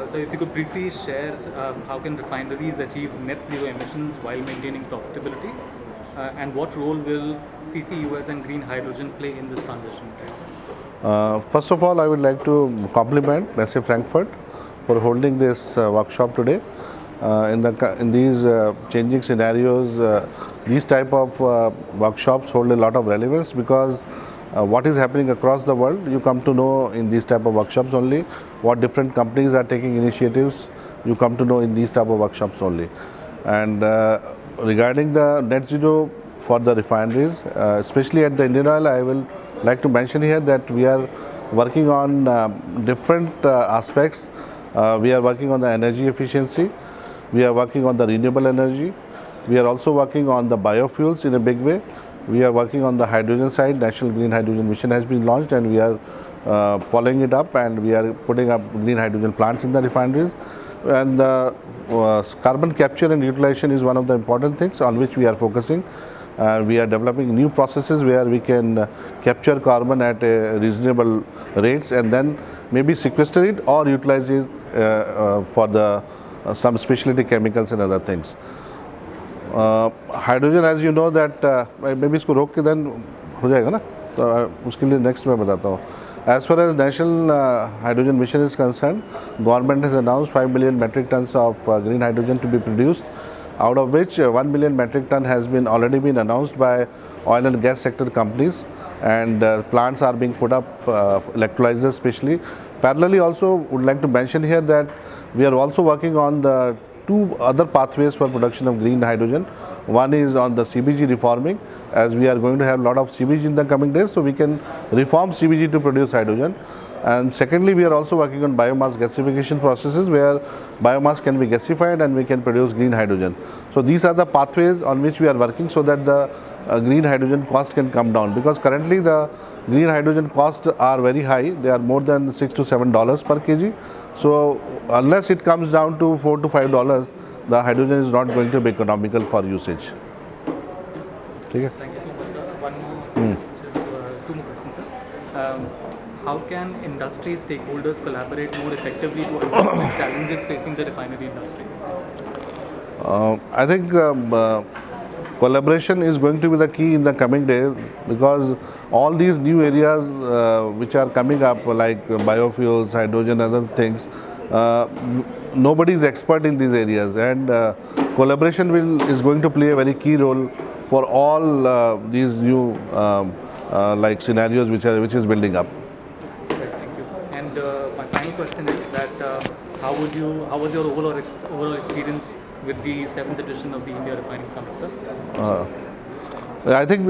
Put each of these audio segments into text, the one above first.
So if you could briefly share how can refineries achieve net zero emissions while maintaining profitability, and what role will CCUS and green hydrogen play in this transition? First of all, I would like to compliment Nestle Frankfurt for holding this workshop today. In these changing scenarios, these type of workshops hold a lot of relevance because what is happening across the world, you come to know in these type of workshops only. What different companies are taking initiatives, you come to know in these type of workshops only. And regarding the net zero for the refineries, especially at the Indian Oil, I will like to mention here that we are working on different aspects. We are working on the energy efficiency, we are working on the renewable energy, we are also working on the biofuels in a big way, we are working on the hydrogen side. National Green Hydrogen Mission has been launched and we are following it up, and we are putting up green hydrogen plants in the refineries. And carbon capture and utilization is one of the important things on which we are focusing. We are developing new processes where we can capture carbon at reasonable rates and then maybe sequester it or utilize it for the some specialty chemicals and other things. Hydrogen as you know that maybe इसको रोक के then हो जाएगा ना, तो उसके लिए next मैं बताता हूँ. As far as National Hydrogen Mission is concerned, government has announced 5 million metric tons of green hydrogen to be produced, out of which 1 million metric ton has been already been announced by oil and gas sector companies, and plants are being put up, electrolyzers especially. Parallelly, also would like to mention here that we are also working on the two other pathways for production of green hydrogen. One is on the CBG reforming, as we are going to have a lot of CBG in the coming days, so we can reform CBG to produce hydrogen. And secondly, we are also working on biomass gasification processes where biomass can be gasified and we can produce green hydrogen. So these are the pathways on which we are working so that the green hydrogen cost can come down, because currently the green hydrogen costs are very high. They are more than $6 to $7 per kg. So unless it comes down to $4 to $5, the hydrogen is not going to be economical for usage. Okay. Thank you so much, sir. One more, just two more questions, sir. How can industry stakeholders collaborate more effectively to address the challenges facing the refinery industry? I think collaboration is going to be the key in the coming days, because all these new areas which are coming up, like biofuels, hydrogen, other things, nobody is expert in these areas, and collaboration is going to play a very key role for all these new like scenarios which is building up. Right, thank you. And my final question is that how was your overall experience with the 7th edition of the India Refining Summit, sir? I think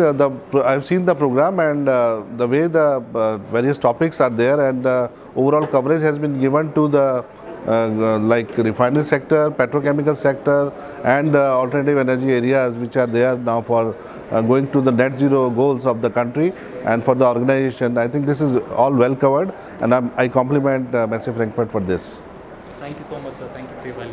I've seen the program, and the way the various topics are there, and overall coverage has been given to the like refinery sector, petrochemical sector, and alternative energy areas which are there now for going to the net zero goals of the country and for the organization. I think this is all well covered, and I compliment Mr. Frankfurt for this. Thank you so much, sir. Thank you for your valuable